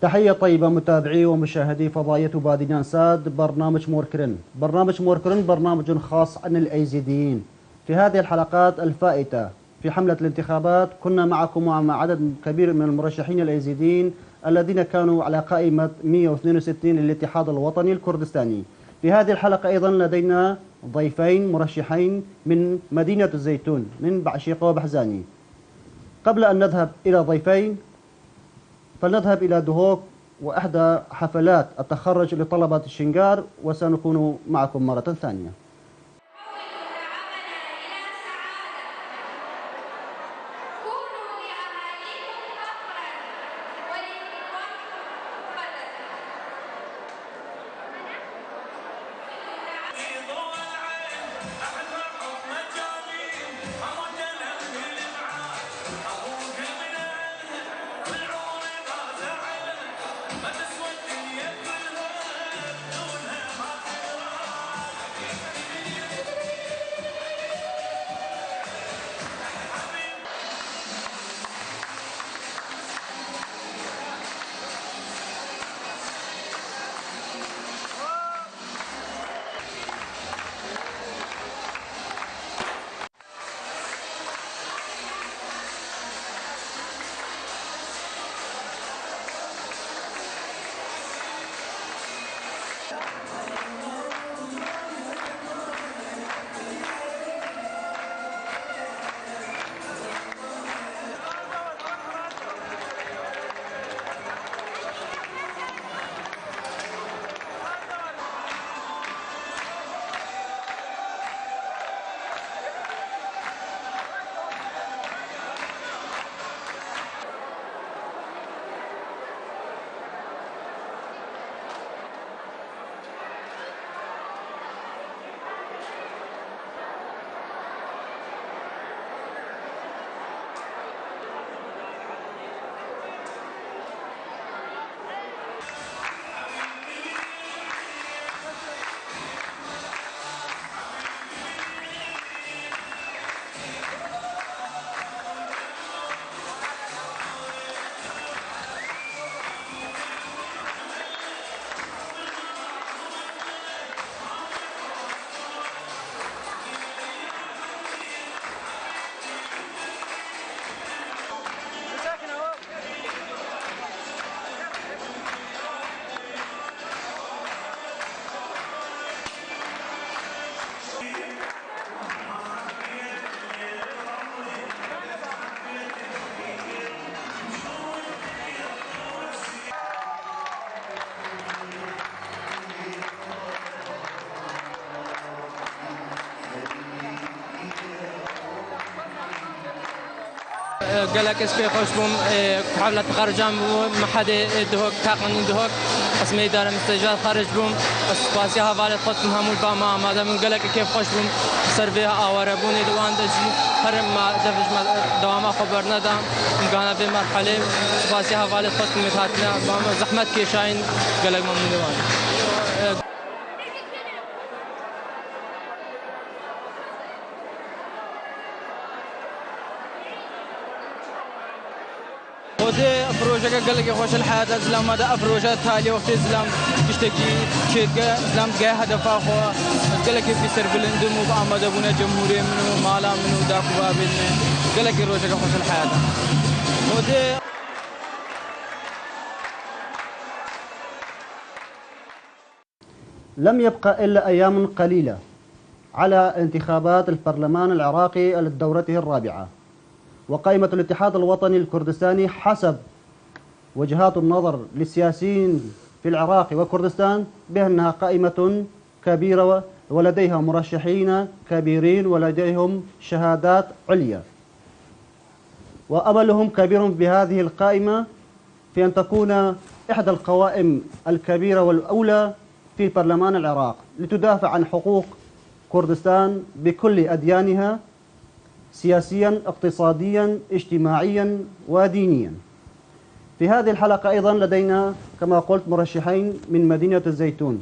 تحية طيبة متابعي ومشاهدي فضائية باديان ساد برنامج موركرين. برنامج موركرين برنامج خاص عن الأيزيديين. في هذه الحلقات الفائتة في حملة الانتخابات كنا معكم ومع عدد كبير من المرشحين الأيزيديين الذين كانوا على قائمة 162 للاتحاد الوطني الكردستاني. في هذه الحلقة أيضا لدينا ضيفين مرشحين من مدينة الزيتون من بعشيقة وبحزاني. قبل أن نذهب إلى ضيفين فلنذهب إلى دهوك وإحدى حفلات التخرج لطلبة الشنقار، وسنكون معكم مرة ثانية. قال لك اسبي خوش بوم حفلة تخرجان ما حد دهوك تاقن دهوك اسمي دار مستجاب خارج بوم اسباسي حوالة خود همول با ما ماذا من قال لك كيف خوش بوم سربيها آواره بوني دوان دجي هر ما دفش ما دوام خبر ندم مقانا في مرحلة اسباسي حوالة خود متحتنا زحمت كيشاين قال لك من دوان. ودي أفروجك قال لك خوش الحياة الإسلام هذا أفروجات تالي وقت الإسلام تشتكي شيء إسلام جاه هدف أخوه قال لك في سر بلندم وبأمد أبونا جمهورية منو مالا منو داك بابين قال لك روجك خوش الحياة ودي لم يبقى إلا أيام قليلة على انتخابات البرلمان العراقي لدورته الرابعة، وقائمة الاتحاد الوطني الكردستاني حسب وجهات النظر للسياسيين في العراق وكردستان بأنها قائمة كبيرة ولديها مرشحين كبيرين ولديهم شهادات عليا، وأملهم كبير بهذه القائمة في أن تكون إحدى القوائم الكبيرة والأولى في برلمان العراق لتدافع عن حقوق كردستان بكل أديانها سياسيا اقتصاديا اجتماعيا ودينيا. في هذه الحلقة أيضا لدينا كما قلت مرشحين من مدينة الزيتون،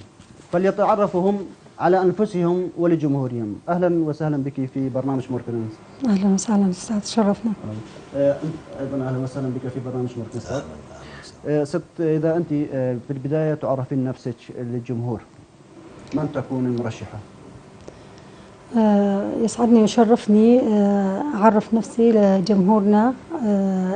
فليتعرفوا هم على أنفسهم ولجمهورهم. أهلا وسهلا بك في برنامج موركرين. أهلا وسهلا أستاذ، شرفنا. أيضا أهلا وسهلا بك في برنامج موركرين. ست، إذا أنت في البداية تعرفين نفسك للجمهور، من تكون المرشحة؟ يسعدني ويشرفني أعرف نفسي لجمهورنا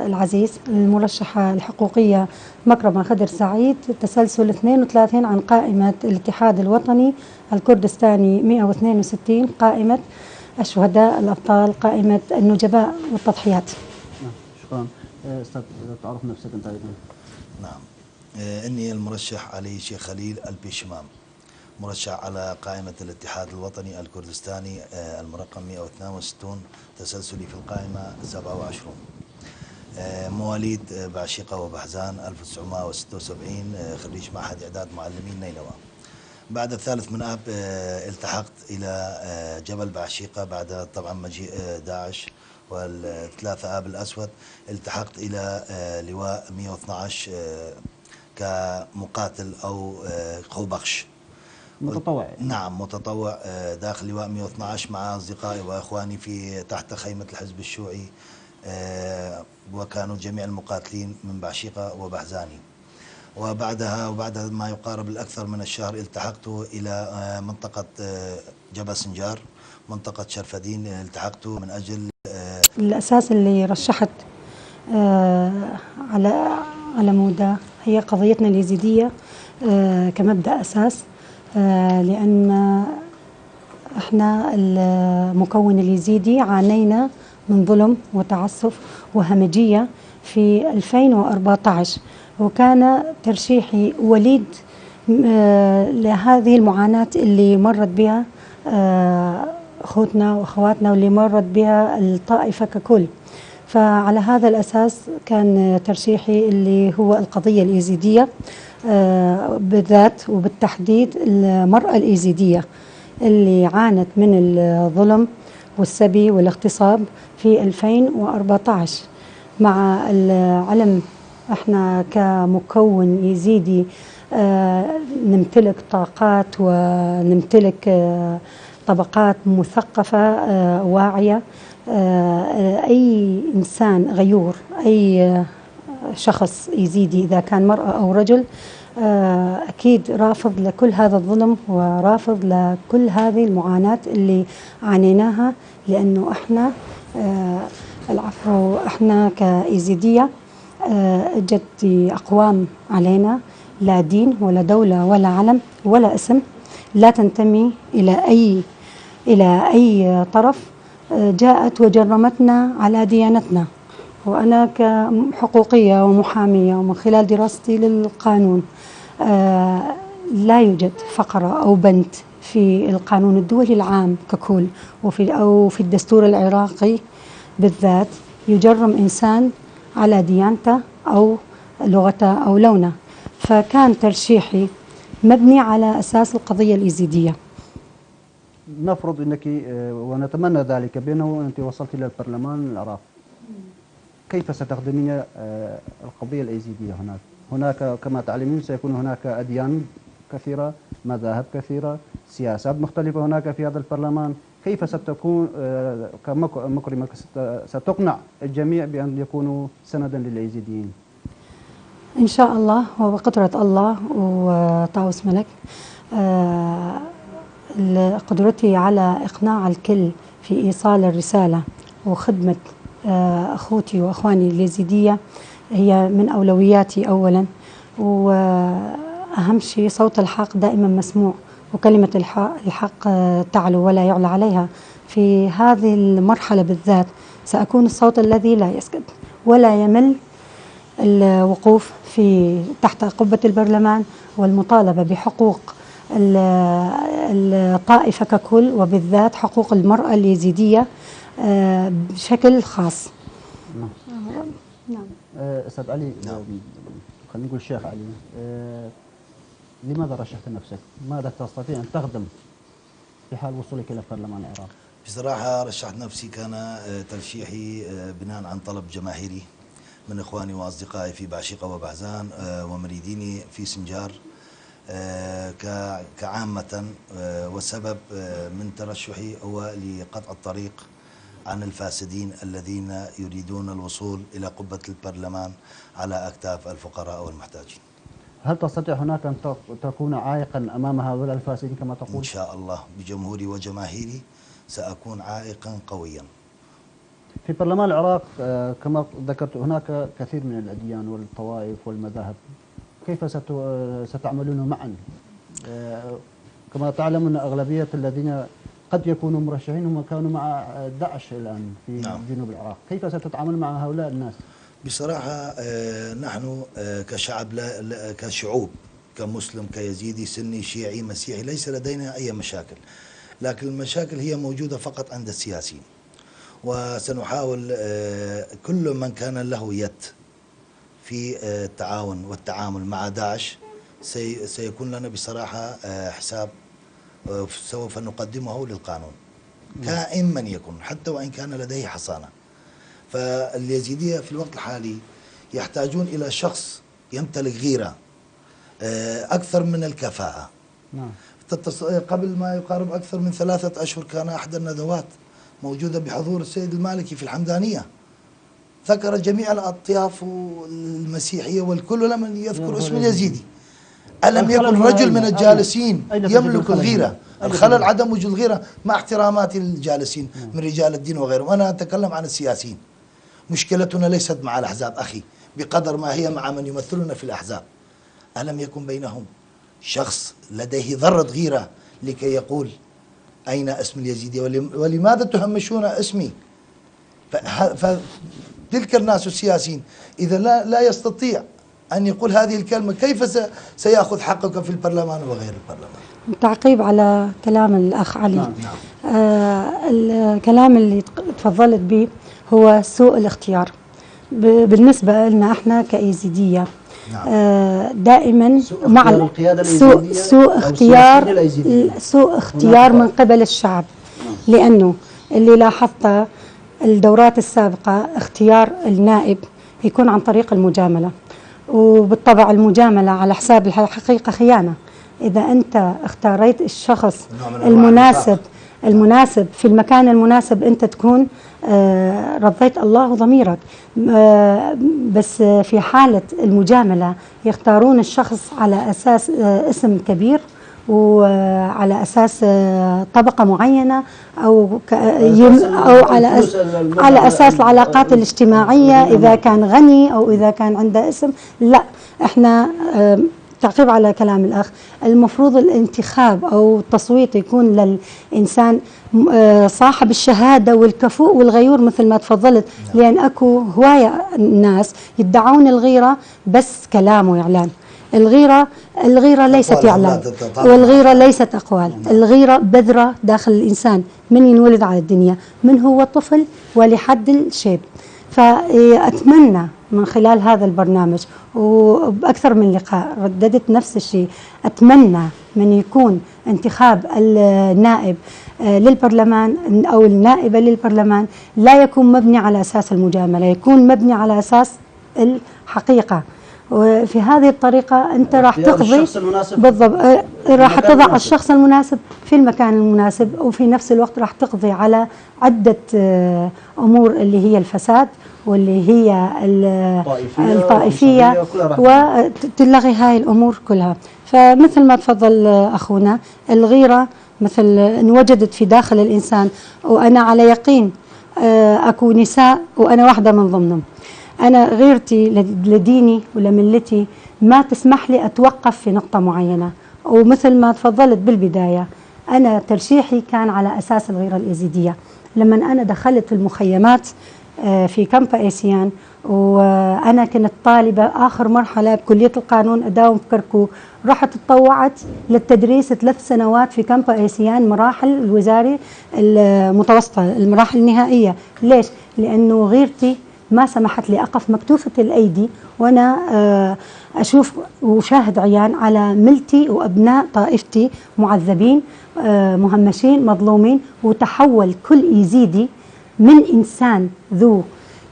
العزيز. المرشحة الحقوقية مكرمة خضر سعيد، تسلسل 32 عن قائمة الاتحاد الوطني الكردستاني 162، قائمة الشهداء الأبطال، قائمة النجباء والتضحيات. شكرا. أستاذ، تعرف نفسك أنت أيضا. نعم. إني المرشح علي شيخ خليل البيشمام، مرشح على قائمة الاتحاد الوطني الكردستاني المرقم 162، تسلسلي في القائمة 27. مواليد بعشيقة وبحزان 1976، خريج معهد إعداد معلمين نينوى. بعد الثالث من آب التحقت إلى جبل بعشيقة بعد طبعا مجيء داعش، والثلاثة آب الأسود التحقت إلى لواء 112 كمقاتل أو خوبخش متطوع. نعم، متطوع داخل لواء 112 مع أصدقائي وإخواني في تحت خيمة الحزب الشيوعي، وكانوا جميع المقاتلين من بعشيقة وبحزاني. وبعدها وبعد ما يقارب الأكثر من الشهر التحقت إلى منطقة جبل سنجار، منطقة شرفدين، التحقت من أجل الأساس اللي رشحت على مودة هي قضيتنا اليزيدية كمبدأ أساس، لأن احنا المكون اليزيدي عانينا من ظلم وتعسف وهمجية في 2014، وكان ترشيحي وليد لهذه المعاناة اللي مرت بها أخوتنا وأخواتنا واللي مرت بها الطائفة ككل. فعلى هذا الأساس كان ترشيحي اللي هو القضية الإيزيدية بالذات، وبالتحديد المرأة الإيزيدية اللي عانت من الظلم والسبي والاغتصاب في 2014. مع العلم احنا كمكون يزيدي نمتلك طاقات ونمتلك طبقات مثقفة واعية. أي إنسان غيور، أي شخص يزيدي إذا كان مرأة أو رجل، أكيد رافض لكل هذا الظلم ورافض لكل هذه المعاناة اللي عانيناها، لأنه إحنا كإيزيدية جت أقوام علينا لا دين ولا دولة ولا علم ولا اسم، لا تنتمي إلى أي طرف، جاءت وجرمتنا على ديانتنا. وأنا كحقوقية ومحامية ومن خلال دراستي للقانون، لا يوجد فقرة أو بند في القانون الدولي العام ككل أو في الدستور العراقي بالذات يجرم إنسان على ديانته أو لغته أو لونه. فكان ترشيحي مبني على أساس القضية الإيزيدية. نفرض أنك ونتمنى ذلك بأنه أنت وصلت إلى البرلمان العراقي، كيف ستخدمين القضية الإيزيدية هناك كما تعلمين سيكون هناك أديان كثيرة، مذاهب كثيرة، سياسات مختلفة هناك في هذا البرلمان. كيف ستكون كمكرمة ستقنع الجميع بأن يكونوا سندا للإيزيديين؟ إن شاء الله وبقدرة الله وطاوس ملك، قدرتي على إقناع الكل في إيصال الرسالة وخدمة أخوتي وأخواني اليزيدية هي من أولوياتي أولا. وأهم شيء صوت الحق دائما مسموع، وكلمة الحق تعلو ولا يعلى عليها. في هذه المرحلة بالذات سأكون الصوت الذي لا يسكت ولا يمل الوقوف تحت قبة البرلمان والمطالبة بحقوق الطائفة ككل، وبالذات حقوق المرأة اليزيدية بشكل خاص. نعم. أستاذ علي، خلينا نقول الشيخ علي، لماذا رشحت نفسك؟ ماذا تستطيع أن تخدم في حال وصولك إلى البرلمان العراقي؟ بصراحة رشحت نفسي كان ترشيحي بناء عن طلب جماهيري من إخواني وأصدقائي في بعشيقة وبحزان ومريديني في سنجار كعامة. والسبب من ترشحي هو لقطع الطريق عن الفاسدين الذين يريدون الوصول إلى قبة البرلمان على أكتاف الفقراء والمحتاجين. هل تستطيع هناك أن تكون عائقا أمام هؤلاء الفاسدين كما تقول؟ إن شاء الله بجمهوري وجماهيري سأكون عائقا قويا. في برلمان العراق كما ذكرت هناك كثير من الأديان والطوائف والمذاهب، كيف ستعملون معا؟ كما تعلمون أغلبية الذين قد يكونوا مرشحين هم كانوا مع داعش الآن في جنوب العراق، كيف ستتعامل مع هؤلاء الناس؟ بصراحة نحن كشعب كشعوب كمسلم كيزيدي سني شيعي مسيحي ليس لدينا أي مشاكل، لكن المشاكل هي موجودة فقط عند السياسيين، وسنحاول كل من كان له يد في التعاون والتعامل مع داعش سيكون لنا بصراحة حساب سوف نقدمه للقانون كائن من يكن حتى وإن كان لديه حصانة. فاليزيدية في الوقت الحالي يحتاجون إلى شخص يمتلك غيرة أكثر من الكفاءة. قبل ما يقارب أكثر من 3 أشهر كان أحد الندوات موجودة بحضور السيد المالكي في الحمدانية، ذكر جميع الأطياف المسيحية والكل لم يذكر اسم اليزيدي. ألم يكن رجل من الجالسين يملك الغيرة؟ الخلل عدم وجود الغيرة مع احترامات الجالسين من رجال الدين وغيرهم. أنا أتكلم عن السياسيين. مشكلتنا ليست مع الأحزاب أخي بقدر ما هي مع من يمثلنا في الأحزاب. ألم يكن بينهم شخص لديه ذرة غيرة لكي يقول أين اسم اليزيدي ولماذا تهمشون اسمي؟ فتلك الناس السياسيين إذا لا يستطيع أن يقول هذه الكلمة كيف سيأخذ حقك في البرلمان وغير البرلمان؟ تعقيب على كلام الأخ علي. الكلام اللي تفضلت به هو سوء الاختيار بالنسبة لنا احنا كإيزيدية. دائما مع سوء اختيار من قبل الشعب، لأنه اللي لاحظته الدورات السابقة اختيار النائب يكون عن طريق المجاملة، وبالطبع المجاملة على حساب الحقيقة خيانة. إذا أنت اختاريت الشخص المناسب في المكان المناسب أنت تكون رضيت الله وضميرك. بس في حالة المجاملة يختارون الشخص على أساس اسم كبير وعلى أساس طبقة معينة أو على أساس العلاقات الاجتماعية، إذا كان غني أو إذا كان عنده اسم. لا، إحنا تعقيب على كلام الأخ، المفروض الانتخاب أو التصويت يكون للإنسان صاحب الشهادة والكفؤ والغيور مثل ما تفضلت، لأن أكو هواية ناس يدعون الغيرة بس كلام وإعلان. الغيرة ليست إعلان والغيرة ليست أقوال، الغيرة بذرة داخل الإنسان من ينولد على الدنيا، من هو طفل ولحد الشيب. فأتمنى من خلال هذا البرنامج وبأكثر من لقاء رددت نفس الشيء، أتمنى من يكون انتخاب النائب للبرلمان أو النائبة للبرلمان لا يكون مبني على أساس المجاملة، يكون مبني على أساس الحقيقة. وفي هذه الطريقة أنت راح تقضي بالضبط، راح تضع الشخص المناسب في المكان المناسب، وفي نفس الوقت راح تقضي على عدة أمور اللي هي الفساد واللي هي الطائفية وتلغي هاي الأمور كلها. فمثل ما تفضل أخونا، الغيرة مثل إن وجدت في داخل الإنسان، وأنا على يقين أكو نساء وأنا واحدة من ضمنهم، أنا غيرتي لديني ولملتي ما تسمح لي أتوقف في نقطة معينة. ومثل ما تفضلت بالبداية، أنا ترشيحي كان على أساس الغيرة اليزيدية. لما أنا دخلت المخيمات في كامب آسيان وأنا كنت طالبة آخر مرحلة بكلية القانون أداوم في كركوك، رحت تطوعت للتدريس 3 سنوات في كامب آسيان مراحل الوزاري المتوسطة، المراحل النهائية. ليش؟ لأنه غيرتي ما سمحت لي أقف مكتوفة الأيدي وأنا أشوف وشاهد عيان على ملتي وأبناء طائفتي معذبين مهمشين مظلومين، وتحول كل يزيدي من إنسان ذو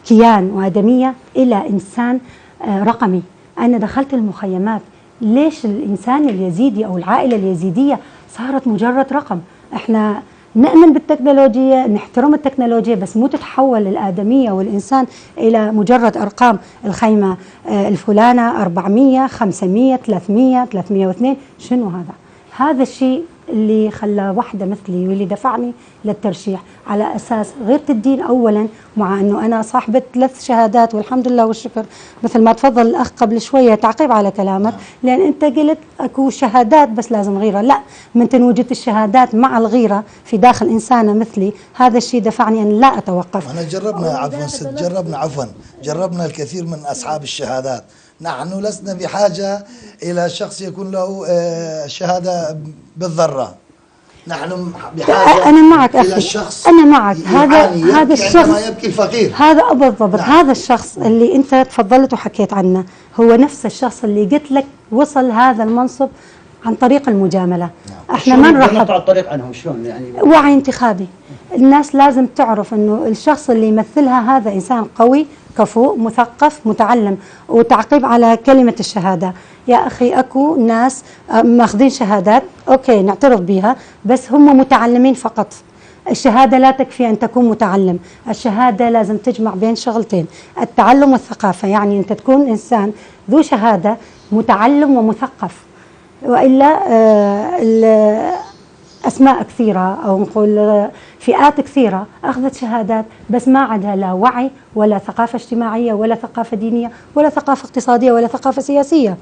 كيان وآدمية إلى إنسان رقمي. أنا دخلت المخيمات، ليش الإنسان اليزيدي أو العائلة اليزيدية صارت مجرد رقم؟ إحنا نؤمن بالتكنولوجيا، نحترم التكنولوجيا، بس مو تتحول الآدمية والإنسان إلى مجرد أرقام. الخيمة الفلانة 400 500 300 302، شنو هذا؟ هذا الشيء اللي خلى واحدة مثلي واللي دفعني للترشيح على أساس غيرة الدين أولا، مع أنه أنا صاحبة 3 شهادات والحمد لله والشكر، مثل ما تفضل الأخ قبل شوية تعقيب على كلامك، لأن أنت قلت أكو شهادات بس لازم غيرة. لا، من وجدت الشهادات مع الغيرة في داخل إنسانة مثلي، هذا الشيء دفعني أن لا أتوقف. أنا جربنا الكثير من أصحاب الشهادات. نحن لسنا بحاجة إلى شخص يكون له شهادة بالذرة، نحن بحاجة أنا معك إلى أخي، الشخص أنا معك. هذا الشخص عندما يبكي الفقير، هذا بالضبط. نعم. هذا الشخص اللي أنت تفضلت وحكيت عنه هو نفس الشخص اللي قلت لك وصل هذا المنصب عن طريق المجاملة. نعم. احنا ما نرحب نقطع الطريق عنهم شلون يعني؟ وعي انتخابي. الناس لازم تعرف انه الشخص اللي يمثلها هذا انسان قوي كفؤ مثقف متعلم. وتعقيب على كلمة الشهادة، يا أخي أكو ناس ماخذين شهادات أوكي نعترف بها، بس هم متعلمين فقط. الشهادة لا تكفي أن تكون متعلم، الشهادة لازم تجمع بين شغلتين، التعلم والثقافة. يعني أنت تكون إنسان ذو شهادة متعلم ومثقف، وإلا أسماء كثيرة أو نقول فئات كثيرة أخذت شهادات بس ما عندها لا وعي ولا ثقافة اجتماعية ولا ثقافة دينية ولا ثقافة اقتصادية ولا ثقافة سياسية.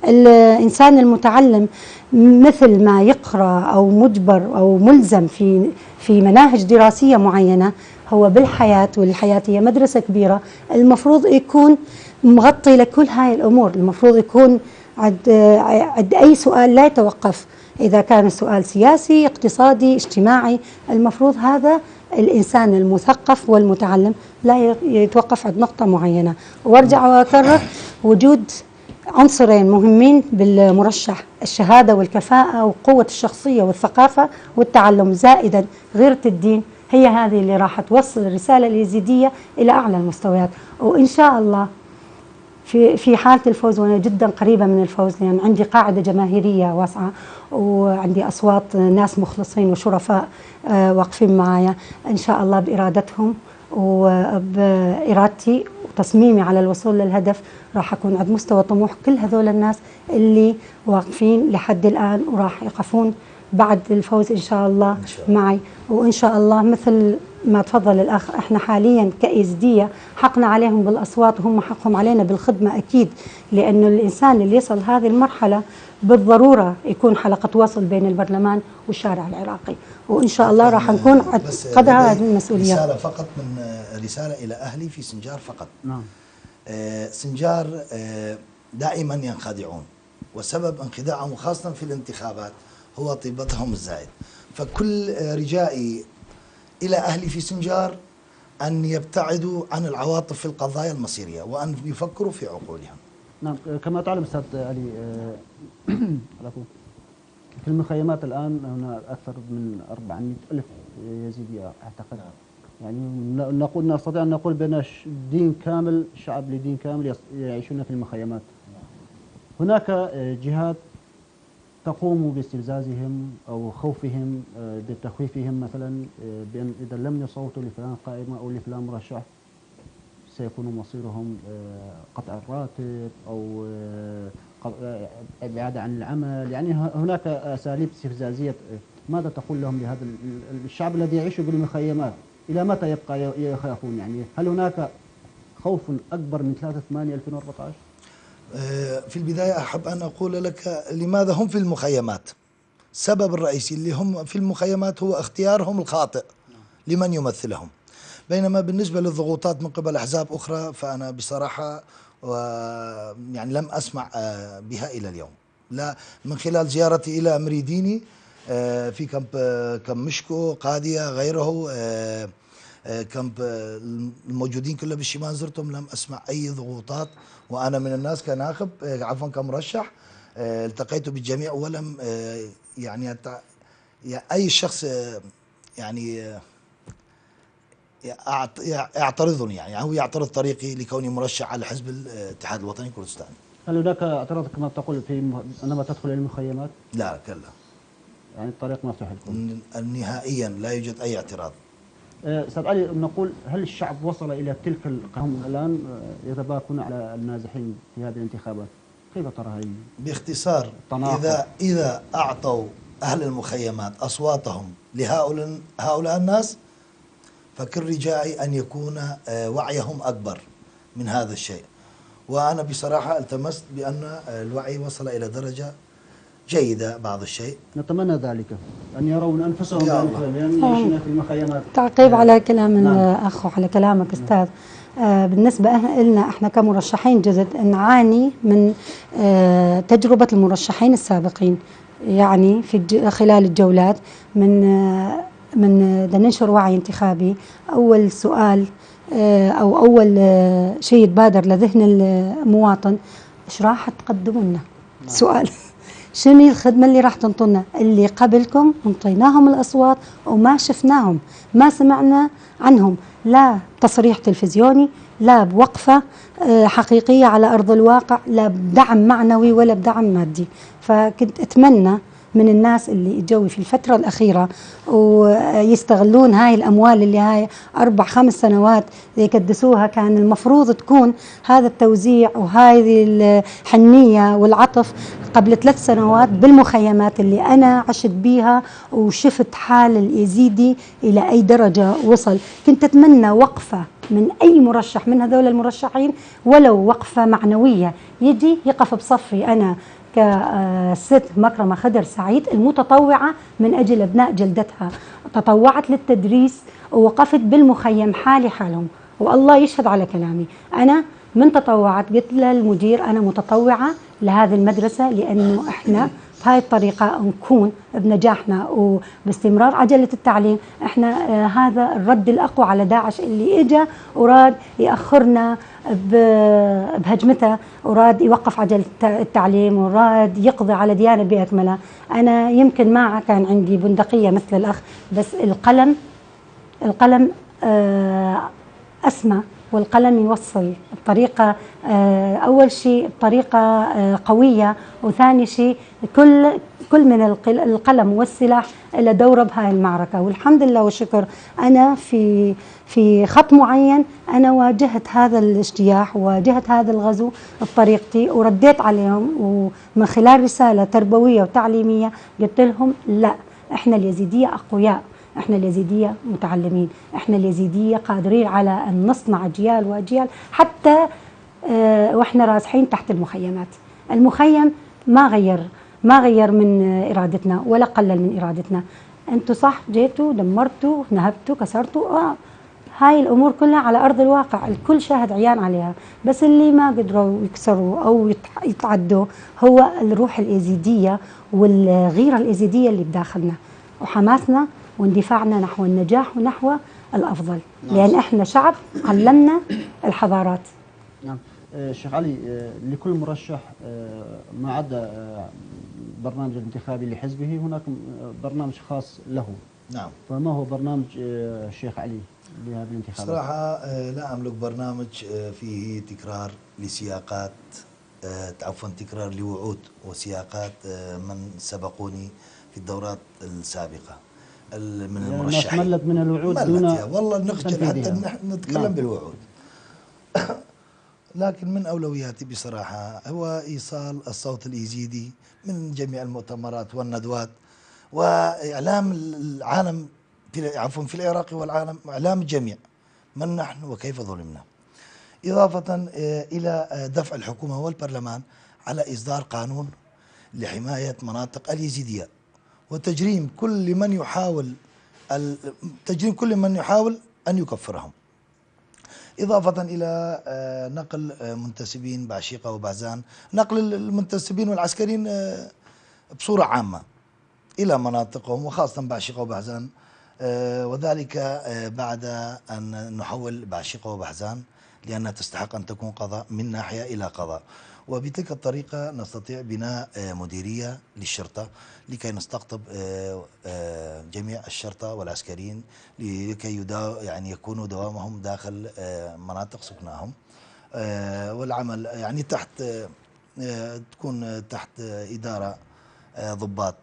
الإنسان المتعلم مثل ما يقرأ أو مجبر أو ملزم في مناهج دراسية معينة، هو بالحياة، والحياة هي مدرسة كبيرة، المفروض يكون مغطي لكل هاي الأمور. المفروض يكون عند أي سؤال لا يتوقف، إذا كان السؤال سياسي اقتصادي اجتماعي، المفروض هذا الإنسان المثقف والمتعلم لا يتوقف عند نقطة معينة. وارجع وأكرر، وجود عنصرين مهمين بالمرشح، الشهادة والكفاءة وقوة الشخصية والثقافة والتعلم، زائدا غيرة الدين، هي هذه اللي راح توصل الرسالة اليزيدية إلى أعلى المستويات. وإن شاء الله في حالة الفوز، وأنا جدا قريبة من الفوز لأن عندي قاعدة جماهيرية واسعة وعندي أصوات ناس مخلصين وشرفاء واقفين معايا، إن شاء الله بإرادتهم وبإرادتي وتصميمي على الوصول للهدف راح أكون عند مستوى طموح كل هذول الناس اللي واقفين لحد الآن وراح يقفون بعد الفوز إن شاء الله معي. وإن شاء الله مثل ما تفضل الأخ، احنا حاليا كإزدية حقنا عليهم بالأصوات وهم حقهم علينا بالخدمة أكيد، لأنه الإنسان اللي يصل هذه المرحلة بالضرورة يكون حلقة وصل بين البرلمان والشارع العراقي، وإن شاء الله راح نكون قدر هذه المسؤوليات. رسالة فقط رسالة إلى أهلي في سنجار فقط. نعم. سنجار دائما ينخدعون، وسبب انخداعهم خاصة في الانتخابات هو طيبتهم الزايد. فكل رجائي إلى أهلي في سنجار أن يبتعدوا عن العواطف في القضايا المصيرية وأن يفكروا في عقولهم. نعم. كما تعلم أستاذ علي، في المخيمات الآن هنا أكثر من 400,000 يزيدي أعتقد. يعني نستطيع أن نقول بأن دين كامل، شعب لدين كامل يعيشون في المخيمات. هناك جهات تقوم باستفزازهم أو خوفهم، بتخويفهم مثلا بأن إذا لم يصوتوا لفلان قائمة أو لفلان مرشح سيكون مصيرهم قطع الراتب أو الإبعاد عن العمل. يعني هناك أساليب استفزازية. ماذا تقول لهم لهذا الشعب الذي يعيش بالمخيمات؟ إلى متى يبقى يخافون؟ يعني هل هناك خوف أكبر من 3/8/2014؟ في البداية أحب أن أقول لك لماذا هم في المخيمات. السبب الرئيسي اللي هم في المخيمات هو اختيارهم الخاطئ لمن يمثلهم، بينما بالنسبة للضغوطات من قبل أحزاب أخرى فأنا بصراحة يعني لم أسمع بها إلى اليوم، لا من خلال زيارتي إلى مريديني في كمب مشكو قادية غيره، كمب الموجودين كلهم بالشمال زرتهم، لم أسمع أي ضغوطات. وأنا من الناس كناخب عفوا كمرشح التقيت بالجميع ولم يعني أي شخص يعني يعترضني، يعني هو يعترض طريقي لكوني مرشح على حزب الاتحاد الوطني الكردستاني. هل هناك اعتراض كما تقول عندما تدخل إلى المخيمات؟ لا كلا. يعني الطريق مفتوح لكم نهائيا لا يوجد أي اعتراض. أستاذ علي، نقول هل الشعب وصل إلى تلك هم الآن يتباكون على النازحين في هذه الانتخابات؟ كيف ترى هذه باختصار، التناقض؟ إذا أعطوا أهل المخيمات أصواتهم هؤلاء الناس، فكل رجائي أن يكون وعيهم أكبر من هذا الشيء. وأنا بصراحة التمست بأن الوعي وصل إلى درجة جيدة بعض الشيء. نتمنى ذلك، أن يرون أنفسهم يعيشون في المخيمات. تعقيب على كلام نعم. الأخ وعلى كلامك أستاذ. بالنسبة لنا احنا كمرشحين جدد نعاني من تجربة المرشحين السابقين، يعني في خلال الجولات من ننشر وعي انتخابي. أول سؤال أو أول شيء يتبادر لذهن المواطن: إيش راح تقدموا لنا؟ سؤال شنو الخدمة اللي راح تنطونا؟ اللي قبلكم انطيناهم الأصوات وما شفناهم، ما سمعنا عنهم، لا تصريح تلفزيوني، لا بوقفة حقيقية على أرض الواقع، لا بدعم معنوي ولا بدعم مادي. فكنت أتمنى من الناس اللي اجوا في الفترة الأخيرة ويستغلون هاي الأموال اللي هاي 4-5 سنوات يكدسوها، كان المفروض تكون هذا التوزيع وهذه الحنية والعطف قبل 3 سنوات بالمخيمات اللي أنا عشت بيها وشفت حال اليزيدي إلى أي درجة وصل. كنت أتمنى وقفة من أي مرشح من هذول المرشحين، ولو وقفة معنوية، يجي يقف بصفي أنا كست مكرمة خضر سعيد المتطوعة من أجل أبناء جلدتها. تطوعت للتدريس ووقفت بالمخيم حالي حالهم، والله يشهد على كلامي. أنا من تطوعت قلت للمدير أنا متطوعة لهذه المدرسة، لأنه إحنا بهاي الطريقة نكون بنجاحنا وباستمرار عجلة التعليم. إحنا هذا الرد الأقوى على داعش اللي إجا وراد يأخرنا بهجمته، وراد يوقف عجلة التعليم، وراد يقضي على ديانة بأكملها. أنا يمكن ما كان عندي بندقية مثل الأخ، بس القلم أسمى، والقلم يوصل بطريقة أول شيء بطريقة قوية، وثاني شيء كل من القلم والسلاح له دوره بهاي المعركة. والحمد لله والشكر أنا في خط معين أنا واجهت هذا الاجتياح وواجهت هذا الغزو بطريقتي ورديت عليهم، ومن خلال رسالة تربوية وتعليمية قلت لهم لا، إحنا اليزيدية أقوياء، احنا اليزيدية متعلمين، احنا اليزيدية قادرين على ان نصنع اجيال واجيال حتى واحنا راسحين تحت المخيمات. المخيم ما غير من ارادتنا ولا قلل من ارادتنا. انتوا صح جيتوا دمرتوا نهبتوا كسرتوا، هاي الامور كلها على ارض الواقع الكل شاهد عيان عليها، بس اللي ما قدروا يكسروا او يتعدوا هو الروح اليزيدية والغيرة اليزيدية اللي بداخلنا وحماسنا واندفاعنا نحو النجاح ونحو الأفضل. نعم. لأن إحنا شعب علمنا الحضارات. نعم. شيخ علي، لكل مرشح ما عدا برنامج الانتخابي لحزبه هناك برنامج خاص له. نعم. فما هو برنامج الشيخ علي لهذه الانتخابات؟ صراحة لا أملك برنامج فيه تكرار لسياقات، عفوا تكرار لوعود وسياقات من سبقوني في الدورات السابقة من المرشحين. الناس ملت من الوعود دون والله نخجل حتى نتكلم نعم. بالوعود. لكن من أولوياتي بصراحة هو إيصال الصوت اليزيدي من جميع المؤتمرات والندوات وإعلام العالم في العراق والعالم، إعلام الجميع من نحن وكيف ظلمنا، إضافة إلى دفع الحكومة والبرلمان على إصدار قانون لحماية مناطق اليزيدية وتجريم كل من يحاول أن يكفرهم، إضافة إلى نقل منتسبين بعشيقة وبعزان، نقل المنتسبين والعسكريين بصورة عامة إلى مناطقهم وخاصة بعشيقة وبعزان، وذلك بعد أن نحول بعشيقة وبعزان لأنها تستحق أن تكون قضاء من ناحية إلى قضاء. وبتلك الطريقة نستطيع بناء مديرية للشرطة لكي نستقطب جميع الشرطة والعسكريين لكي يعني يكونوا دوامهم داخل مناطق سكناهم، والعمل يعني تكون تحت إدارة ضباط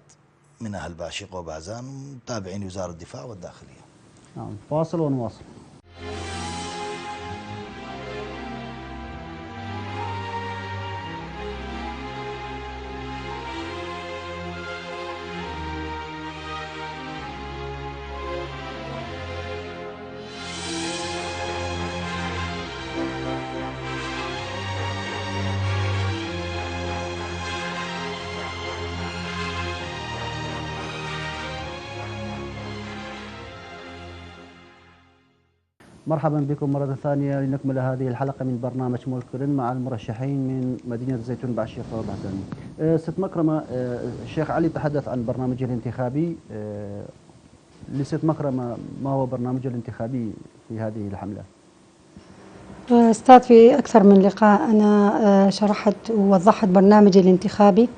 من أهل باشقة وبعزان تابعين وزارة الدفاع والداخلية. نعم، فاصل ونواصل. مرحبا بكم مرة ثانية لنكمل هذه الحلقة من برنامج مولكرين مع المرشحين من مدينة الزيتون بعشيقة وبعزان. ست مكرمة، الشيخ علي تحدث عن برنامجه الانتخابي. لست مكرمة، ما هو برنامجه الانتخابي في هذه الحملة؟ أستاذ، في أكثر من لقاء أنا شرحت ووضحت برنامجي الانتخابي،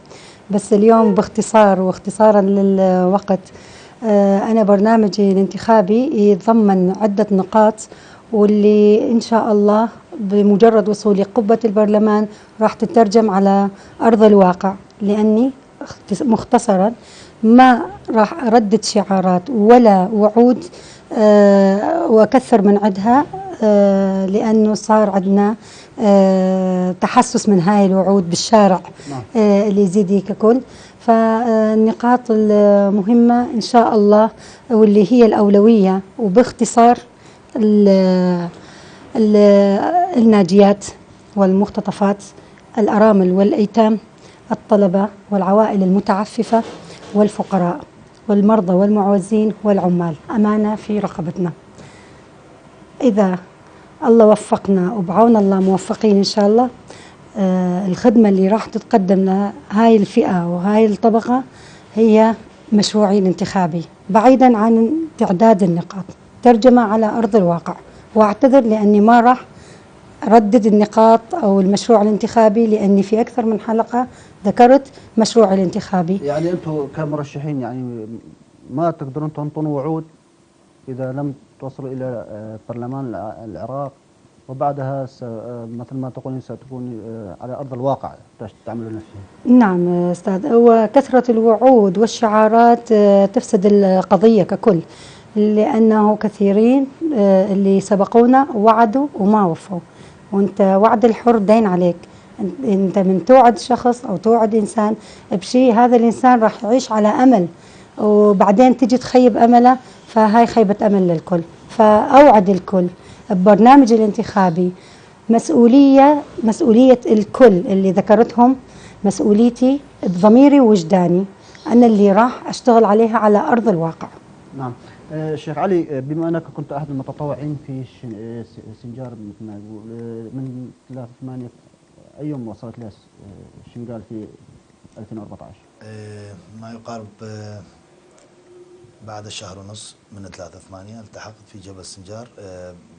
بس اليوم باختصار واختصارا للوقت. أنا برنامجي الانتخابي يتضمن عدة نقاط، واللي إن شاء الله بمجرد وصولي قبة البرلمان راح تترجم على أرض الواقع، لأني مختصرا ما راح أردد شعارات ولا وعود وأكثر من عدها، لأنه صار عندنا تحسس من هاي الوعود بالشارع اليزيدي ككل. فالنقاط المهمة إن شاء الله واللي هي الأولوية وباختصار الناجيات والمختطفات، الأرامل والأيتام، الطلبة والعوائل المتعففة والفقراء والمرضى والمعوزين والعمال، أمانة في رقبتنا. إذا الله وفقنا وبعون الله موفقين إن شاء الله، الخدمة اللي راح تتقدم لهاي الفئة وهاي الطبقة هي مشروعي الانتخابي، بعيدا عن تعداد النقاط، ترجمة على أرض الواقع. وأعتذر لأني ما راح أردد النقاط أو المشروع الانتخابي، لأني في أكثر من حلقة ذكرت مشروع الانتخابي. يعني أنتم كمرشحين يعني ما تقدرون تنطوا وعود إذا لم توصلوا إلى برلمان العراق، وبعدها مثل ما تقولين ستكون على أرض الواقع تعملون فيه. نعم أستاذ، وكثرة الوعود والشعارات تفسد القضية ككل، لأنه كثيرين اللي سبقونا وعدوا وما وفوا، وانت وعد الحر دين عليك. انت من توعد شخص أو توعد إنسان بشيء، هذا الإنسان راح يعيش على أمل، وبعدين تجي تخيب أمله، فهاي خيبة أمل للكل. فأوعد الكل ببرنامج الانتخابي مسؤولية الكل اللي ذكرتهم، مسؤوليتي بضميري ووجداني، أنا اللي راح أشتغل عليها على أرض الواقع. نعم. شيخ علي، بما أنك كنت أحد المتطوعين في سنجار مثل ما يقول من 3/8، أي يوم وصلت له شنغال في 2014؟ ما يقارب بعد شهر ونص من 3/8 التحقت في جبل سنجار.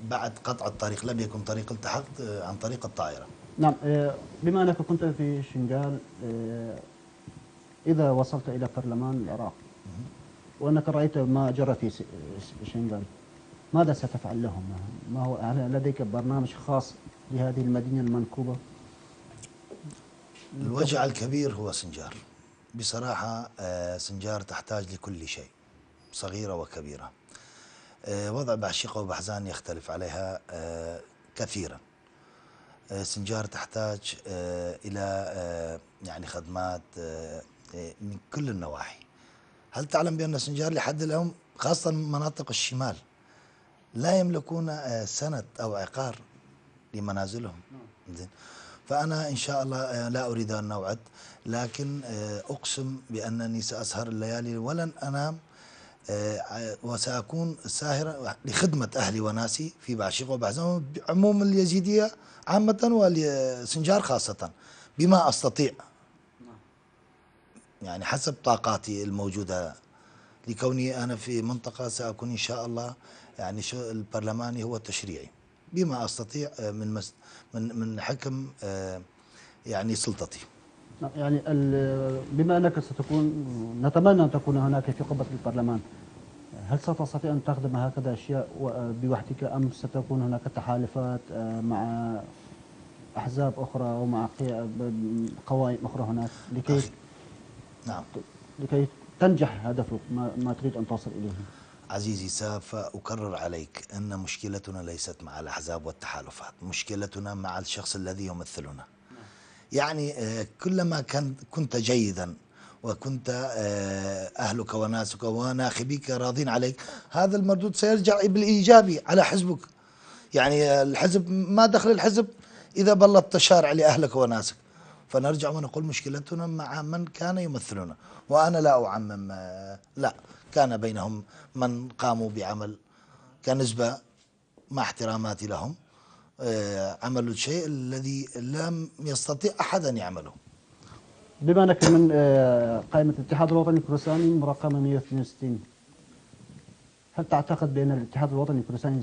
بعد قطع الطريق، لم يكن طريق، التحقت عن طريق الطائرة. نعم. بما أنك كنت في شنغال، إذا وصلت إلى برلمان العراق وأنك رأيت ما جرى في شنغال، ماذا ستفعل لهم؟ ما هو، هل لديك برنامج خاص لهذه المدينة المنكوبة؟ الوجع الكبير هو سنجار بصراحة. سنجار تحتاج لكل شيء، صغيرة وكبيرة. وضع بعشيقة وبحزان يختلف عليها كثيرا. سنجار تحتاج إلى يعني خدمات من كل النواحي. هل تعلم بأن سنجار لحد اليوم، خاصة مناطق الشمال، لا يملكون سند أو عقار لمنازلهم؟ فأنا إن شاء الله لا أريد أن أوعد، لكن أقسم بأنني سأسهر الليالي ولن أنام، وسأكون ساهرا لخدمة أهلي وناسي في بعشيقة وبحزان، عموم اليزيدية عامة وسنجار خاصة، بما أستطيع، يعني حسب طاقاتي الموجودة. لكوني أنا في منطقة سأكون إن شاء الله يعني البرلماني هو التشريعي، بما أستطيع من حكم يعني سلطتي. يعني بما أنك نتمنى أن تكون هناك في قبة البرلمان، هل ستستطيع أن تخدم هكذا أشياء بوحدك، أم ستكون هناك تحالفات مع أحزاب أخرى ومع قوائم أخرى هناك لكي نعم لكي تنجح هدفك ما تريد أن تصل إليه؟ عزيزي، سوف أكرر عليك أن مشكلتنا ليست مع الأحزاب والتحالفات، مشكلتنا مع الشخص الذي يمثلنا. يعني كلما كنت جيدا وكنت أهلك وناسك وناخبيك راضين عليك، هذا المردود سيرجع بالإيجابي على حزبك. يعني الحزب ما دخل الحزب إذا بلطت الشارع لأهلك وناسك. فنرجع ونقول مشكلتنا مع من كان يمثلنا، وأنا لا أعمم، لا، كان بينهم من قاموا بعمل كنسبة مع احتراماتي لهم، عملوا الشيء الذي لم يستطيع أحد أن يعمله. بما أنك من قائمة الاتحاد الوطني الكردستاني مرقمة 162، هل تعتقد بأن الاتحاد الوطني الكردستاني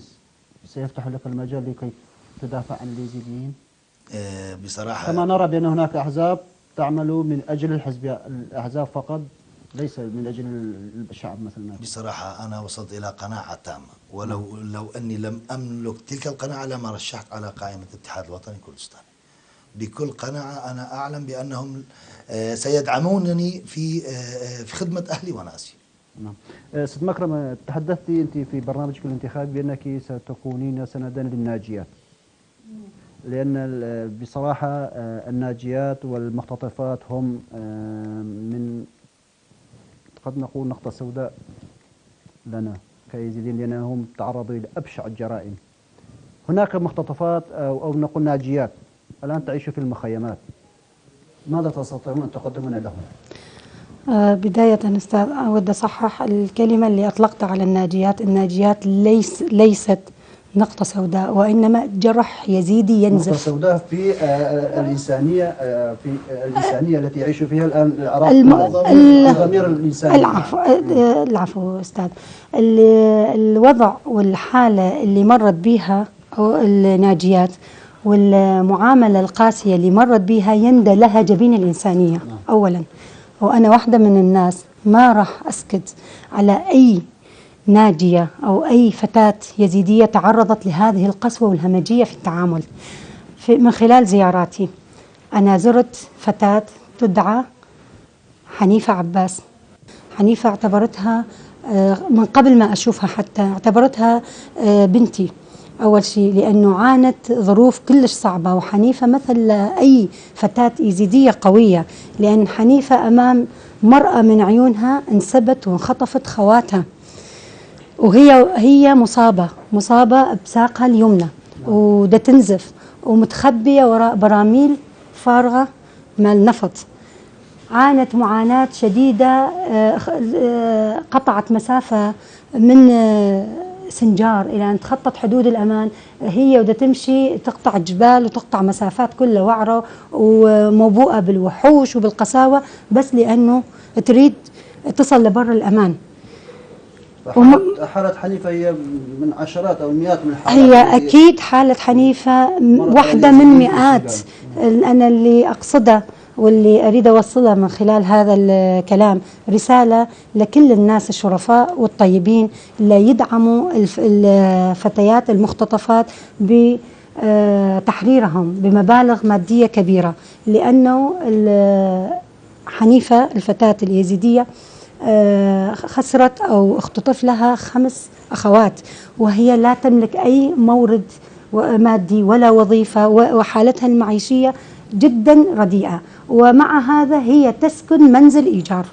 سيفتح لك المجال لكي تدافع عن اليزيديين؟ بصراحة كما نرى بأن هناك أحزاب تعمل من أجل الأحزاب فقط، ليس من أجل الشعب مثلنا. بصراحة أنا وصلت إلى قناعة تامة، لو أني لم أملك تلك القناعة لما رشحت على قائمة الاتحاد الوطني الكردستاني. بكل قناعة أنا أعلم بأنهم سيدعمونني في خدمة أهلي وناسي. نعم. ست مكرم، تحدثت أنت في برنامجك الانتخابي بأنك ستكونين سندا للناجيات، لأن بصراحة الناجيات والمختطفات هم من قد نقول نقطة سوداء لنا كيزيدين، لأنهم تعرضوا إلى أبشع الجرائم. هناك مختطفات أو نقول ناجيات الآن تعيش في المخيمات، ماذا تستطيعون أن تقدمون لهم؟ بداية أستاذ أود أصحح الكلمة اللي أطلقت على الناجيات. الناجيات ليست نقطة سوداء، وإنما جرح يزيدي ينزف. نقطة سوداء في الإنسانية، في الإنسانية التي يعيش فيها الآن العراق، ضمير الإنسانية. العفو أستاذ. الوضع والحالة اللي مرت بها الناجيات والمعاملة القاسية اللي مرت بها يندى لها جبين الإنسانية. أولا، وأنا واحدة من الناس ما راح أسكت على أي ناجية أو أي فتاة يزيدية تعرضت لهذه القسوة والهمجية في التعامل. من خلال زياراتي أنا زرت فتاة تدعى حنيفة عباس. حنيفة اعتبرتها من قبل ما أشوفها حتى اعتبرتها بنتي أول شيء، لأنه عانت ظروف كلش صعبة. وحنيفة مثل أي فتاة يزيدية قوية، لأن حنيفة أمام مرأة من عيونها انسبت وانخطفت خواتها، وهي مصابة بساقها اليمنى وده تنزف ومتخبية وراء براميل فارغة مال نفط. عانت معاناة شديدة، قطعت مسافة من سنجار إلى أن تخطت حدود الأمان، هي وده تمشي تقطع جبال وتقطع مسافات كلها وعرة وموبوءة بالوحوش وبالقساوة، بس لأنه تريد تصل لبر الأمان. حالة حنيفة هي من عشرات أو مئات من الحالات. هي أكيد حالة حنيفة واحدة من مئات. أنا اللي أقصده واللي أريد أوصلها من خلال هذا الكلام رسالة لكل الناس الشرفاء والطيبين اللي يدعموا الفتيات المختطفات بتحريرهم بمبالغ مادية كبيرة، لأنه حنيفة الفتاة اليزيدية خسرت أو اختطف لها 5 أخوات، وهي لا تملك أي مورد مادي ولا وظيفة، وحالتها المعيشية جدا رديئة، ومع هذا هي تسكن منزل إيجار.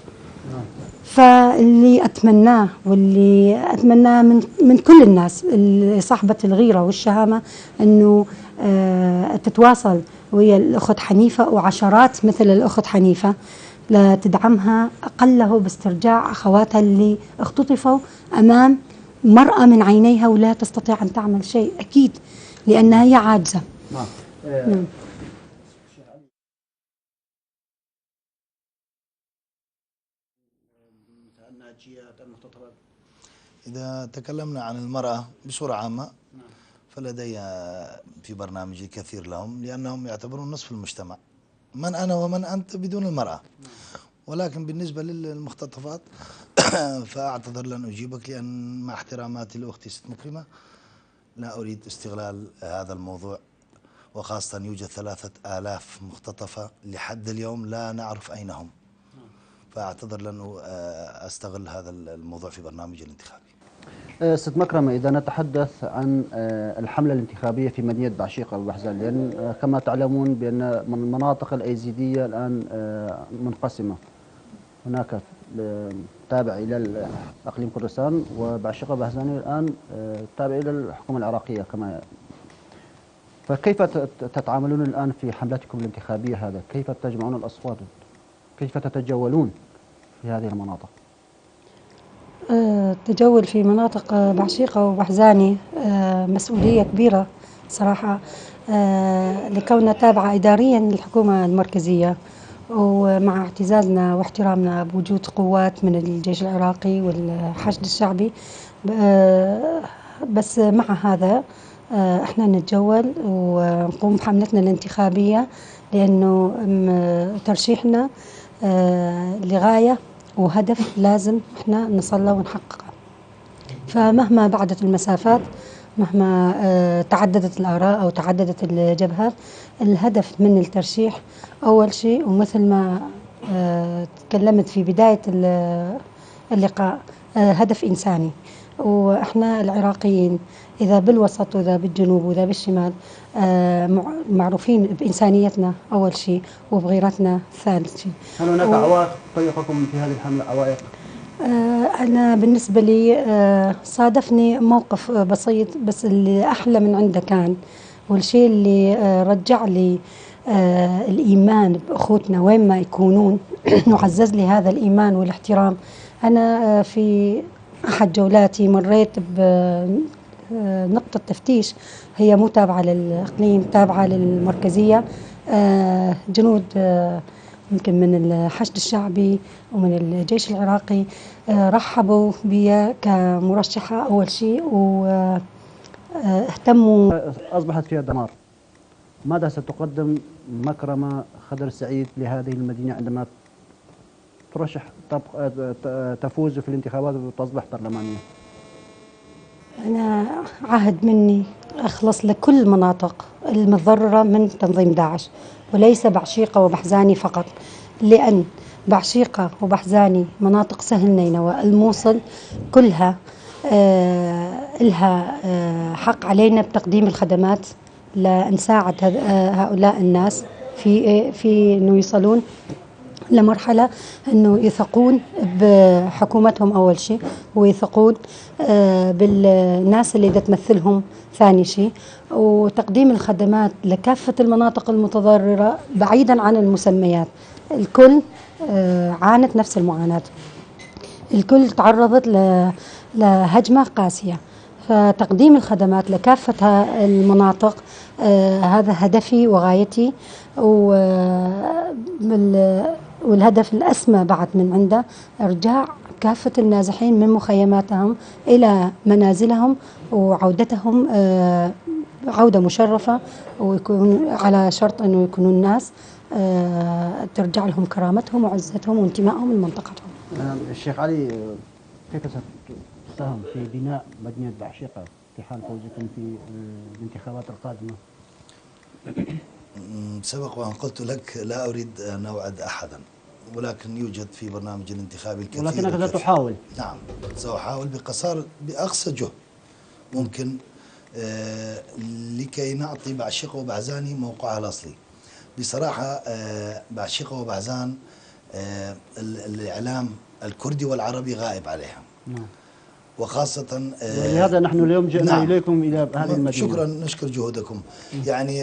فاللي أتمناه واللي أتمناه من كل الناس صاحبة الغيرة والشهامة أنه تتواصل ويا الأخت حنيفة وعشرات مثل الأخت حنيفة لا تدعمها أقله باسترجاع أخواتها اللي اختطفوا أمام مرأة من عينيها ولا تستطيع أن تعمل شيء أكيد لأنها هي عاجزة. نعم. إذا تكلمنا عن المرأة بصورة عامة فلدي في برنامجي كثير لهم، لأنهم يعتبرون نصف المجتمع، من أنا ومن أنت بدون المرأة. ولكن بالنسبة للمختطفات فأعتذر لن أجيبك، لأن مع احتراماتي لأختي ست مكرمة لا أريد استغلال هذا الموضوع، وخاصة يوجد 3000 مختطفة لحد اليوم لا نعرف أين هم. فأعتذر لأنه أستغل هذا الموضوع في برنامج الانتخابي. ست مكرمة، إذا نتحدث عن الحملة الانتخابية في مدينة بعشيقة وبحزان، لأن كما تعلمون بأن من المناطق الأيزيدية الآن منقسمة، هناك تابع إلى أقليم كردستان، وبعشيقة وبحزان الآن تابع إلى الحكومة العراقية كما. فكيف تتعاملون الآن في حملتكم الانتخابية هذا؟ كيف تجمعون الأصوات؟ كيف تتجولون في هذه المناطق؟ التجول في مناطق بعشيقة وبحزاني مسؤولية كبيرة صراحة، لكوننا تابعة إداريا للحكومة المركزية، ومع اعتزازنا واحترامنا بوجود قوات من الجيش العراقي والحشد الشعبي. بس مع هذا احنا نتجول ونقوم بحملتنا الانتخابية، لأنه ترشيحنا لغاية وهدف لازم احنا نصل له ونحققه. فمهما بعدت المسافات، مهما تعددت الآراء أو تعددت الجبهات، الهدف من الترشيح أول شيء، ومثل ما تكلمت في بداية اللقاء، هدف إنساني. وإحنا العراقيين إذا بالوسط وإذا بالجنوب وإذا بالشمال معروفين بإنسانيتنا أول شيء، وبغيرتنا ثالث شيء. هل هناك عوائق تضايقكم في هذه الحملة؟ عوائق؟ أنا بالنسبة لي صادفني موقف بسيط، بس اللي أحلى من عنده كان، والشيء اللي رجع لي الإيمان بأخوتنا وين ما يكونون وعزز لي هذا الإيمان والاحترام. أنا في أحد جولاتي مريت بنقطة تفتيش هي مو تابعة للإقليم، تابعة للمركزية. جنود يمكن من الحشد الشعبي ومن الجيش العراقي رحبوا بي كمرشحة أول شيء، واهتموا. أصبحت فيها دمار. ماذا ستقدم مكرمة خضر سعيد لهذه المدينة عندما ترشح تفوز في الانتخابات وتصبح برلمانية؟ أنا عهد مني أخلص لكل المناطق المتضررة من تنظيم داعش، وليس بعشيقة وبحزاني فقط، لأن بعشيقة وبحزاني مناطق سهل نينوى الموصل كلها لها حق علينا بتقديم الخدمات، لنساعد هؤلاء الناس في أنه يصلون لمرحلة أنه يثقون بحكومتهم أول شيء، ويثقون بالناس اللي دا تمثلهم ثاني شيء، وتقديم الخدمات لكافة المناطق المتضررة بعيدا عن المسميات. الكل عانت نفس المعاناة، الكل تعرضت لهجمة قاسية، فتقديم الخدمات لكافة المناطق هذا هدفي وغايتي، والهدف الأسمى بعد من عنده إرجاع كافة النازحين من مخيماتهم إلى منازلهم، وعودتهم عودة مشرفة، ويكون على شرط أنه يكونوا الناس ترجع لهم كرامتهم وعزتهم وانتمائهم لمنطقتهم. الشيخ علي، كيف ستساهم في بناء مدينة بعشيقة في حال فوزكم في الانتخابات القادمة؟ سبق وأن قلت لك لا أريد أن أوعد أحدا، ولكن يوجد في برنامج الانتخابي الكثير. ولكنك ستحاول. نعم، سأحاول بأقصى جهد ممكن لكي نعطي بعشيقة وبحزاني موقعها الأصلي. بصراحة بعشيقة وبحزان الإعلام الكردي والعربي غائب عليها. نعم. وخاصة ولهذا نحن اليوم جئنا نعم. إليكم إلى هذه المدينة. شكرا، نشكر جهودكم. يعني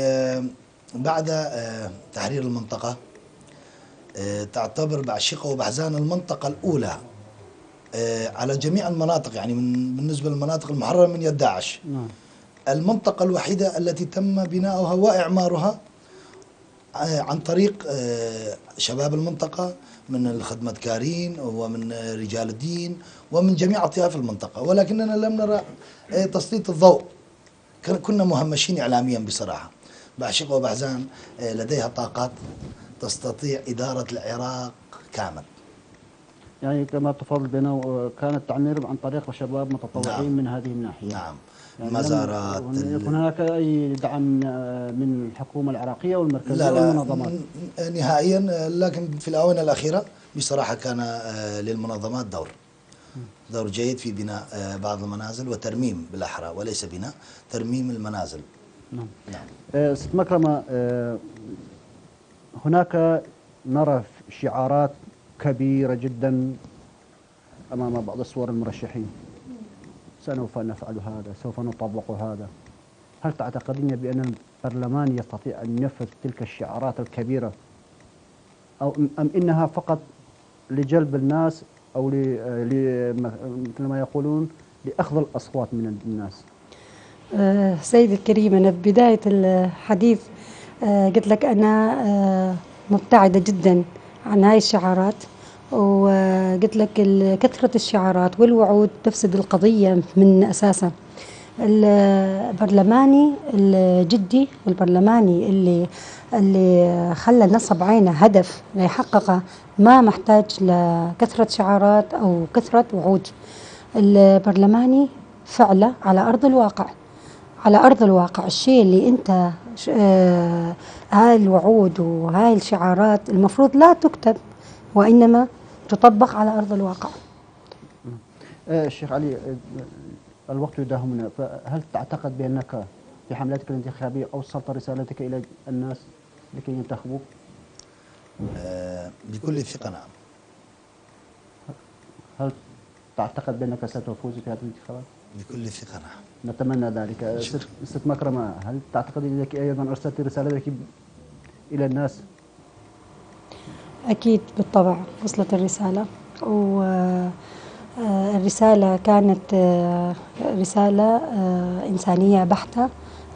بعد تحرير المنطقة تعتبر بعشيقة وبحزان المنطقة الأولى على جميع المناطق، يعني بالنسبة للمناطق المحررة من يد داعش. نعم. المنطقة الوحيدة التي تم بناؤها وإعمارها عن طريق شباب المنطقة من الخدمتكارين ومن رجال الدين ومن جميع أطياف المنطقة، ولكننا لم نرى تسليط الضوء، كنا مهمشين إعلاميا بصراحة. بعشيقة وبحزان لديها طاقات تستطيع إدارة العراق كامل. يعني كما تفضل بنا، كان التعمير عن طريق شباب متطوعين. نعم. من هذه الناحية. نعم، مزارات. هناك أي دعم من الحكومة العراقية والمركزية لا والمنظمات؟ نهائيا، لكن في الآونة الأخيرة بصراحة كان للمنظمات دور جيد في بناء بعض المنازل وترميم بالأحرى، وليس بناء، ترميم المنازل. نعم. نعم. ست مكرمة، هناك نرى شعارات كبيرة جدا أمام بعض الصور المرشحين: سوف نفعل هذا، سوف نطبق هذا. هل تعتقدين بأن البرلمان يستطيع أن ينفذ تلك الشعارات الكبيرة، أو أم إنها فقط لجلب الناس، أو مثل ما يقولون لأخذ الأصوات من الناس؟ سيدي الكريم، أنا ببداية الحديث قلت لك أنا مبتعدة جدا عن هاي الشعارات، وقلت لك كثرة الشعارات والوعود تفسد القضية من أساسها. البرلماني الجدي والبرلماني اللي خلى نصب عينه هدف ليحققه ما محتاج لكثرة شعارات أو كثرة وعود. البرلماني فعله على أرض الواقع، على أرض الواقع. الشيء اللي أنت هاي الوعود وهاي الشعارات المفروض لا تكتب، وإنما تطبق على أرض الواقع. الشيخ علي، الوقت يداهمنا، فهل تعتقد بأنك في حملتك الانتخابية أوصلت رسالتك إلى الناس لكي ينتخبوك؟ بكل ثقة نعم. هل تعتقد بأنك ستفوز في هذه الانتخابات؟ بكل ثقة نعم. نتمنى ذلك. ست مكرمة، هل تعتقد أنك أيضا أرسلت رسالتك إلى الناس؟ أكيد بالطبع وصلت الرسالة، والرسالة كانت رسالة إنسانية بحتة،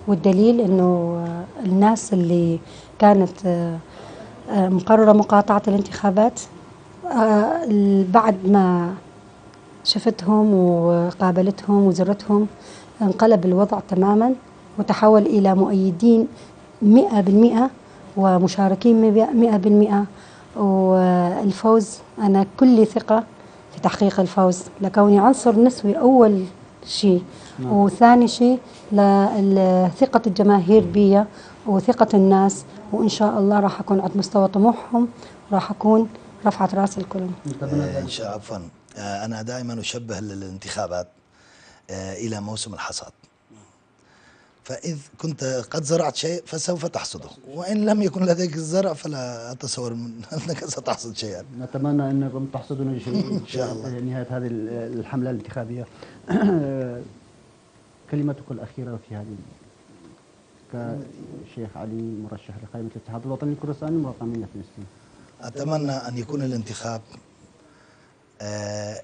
والدليل أنه الناس اللي كانت مقررة مقاطعة الانتخابات بعد ما شفتهم وقابلتهم وزرتهم انقلب الوضع تماما، وتحول إلى مؤيدين 100% ومشاركين 100%. والفوز أنا كل ثقة في تحقيق الفوز، لكوني عنصر نسوي أول شيء، وثاني شيء لثقة الجماهير بي وثقة الناس، وإن شاء الله راح أكون عند مستوى طموحهم، راح أكون رفعت رأس الكل. إن شاء الله. عفوا، أنا دائما أشبه الانتخابات إلى موسم الحصاد، فإذ كنت قد زرعت شيء فسوف تحصده، وإن لم يكن لديك الزرع فلا أتصور أنك ستحصد شيئا. نتمنى أنكم تحصدون شيء إن شاء الله نهاية هذه الحملة الانتخابية. كلمتك الأخيرة في هذه كشيخ علي مرشح لقائمة الاتحاد الوطني الكردستاني مرقمية فلسطين. أتمنى أن يكون الانتخاب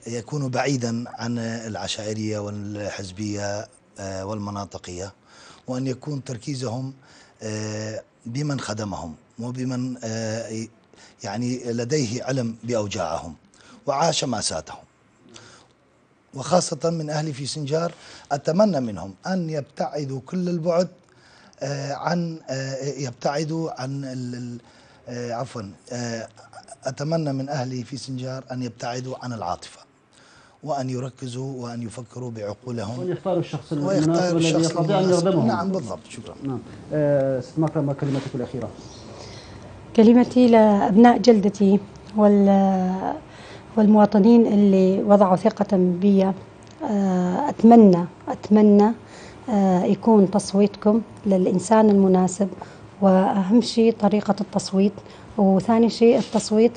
يكون بعيدا عن العشائرية والحزبية والمناطقية، وأن يكون تركيزهم بمن خدمهم وبمن يعني لديه علم بأوجاعهم وعاش مأساتهم، وخاصة من أهلي في سنجار. أتمنى منهم أن يبتعدوا كل البعد عن عفوا، أتمنى من أهلي في سنجار أن يبتعدوا عن العاطفة، وأن يركزوا وأن يفكروا بعقولهم، وأن يختاروا الشخص المناسب الذي يستطيع أن يخدمهم. نعم بالضبط. شكرا. نعم. ست مكرمة، كلمتك الأخيرة. كلمتي لأبناء جلدتي والمواطنين اللي وضعوا ثقة بي، أتمنى يكون تصويتكم للإنسان المناسب، وأهم شيء طريقة التصويت، وثاني شيء التصويت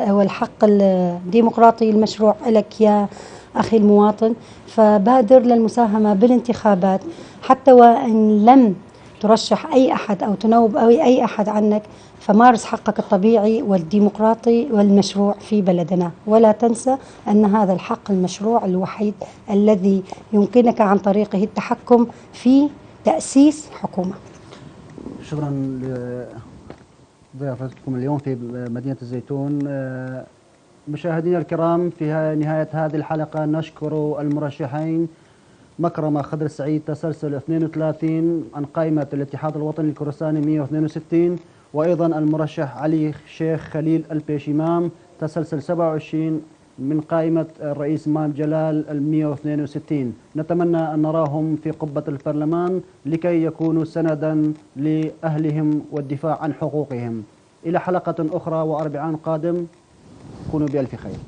هو الحق الديمقراطي المشروع لك يا أخي المواطن. فبادر للمساهمة بالانتخابات، حتى وإن لم ترشح أي أحد أو تنوب أي أحد عنك، فمارس حقك الطبيعي والديمقراطي والمشروع في بلدنا، ولا تنسى أن هذا الحق المشروع الوحيد الذي يمكنك عن طريقه التحكم في تأسيس حكومة. شكرا لضيافتكم اليوم في مدينة الزيتون. مشاهدينا الكرام، في نهاية هذه الحلقة نشكر المرشحين مكرمة خضر السعيد تسلسل 32 عن قائمة الاتحاد الوطني الكردستاني 162، وأيضا المرشح علي شيخ خليل البيشمام تسلسل 27 من قائمة الرئيس مام جلال 162. نتمنى أن نراهم في قبة البرلمان لكي يكونوا سندا لأهلهم والدفاع عن حقوقهم. إلى حلقة أخرى وأربعاء قادم، كونوا بألف خير.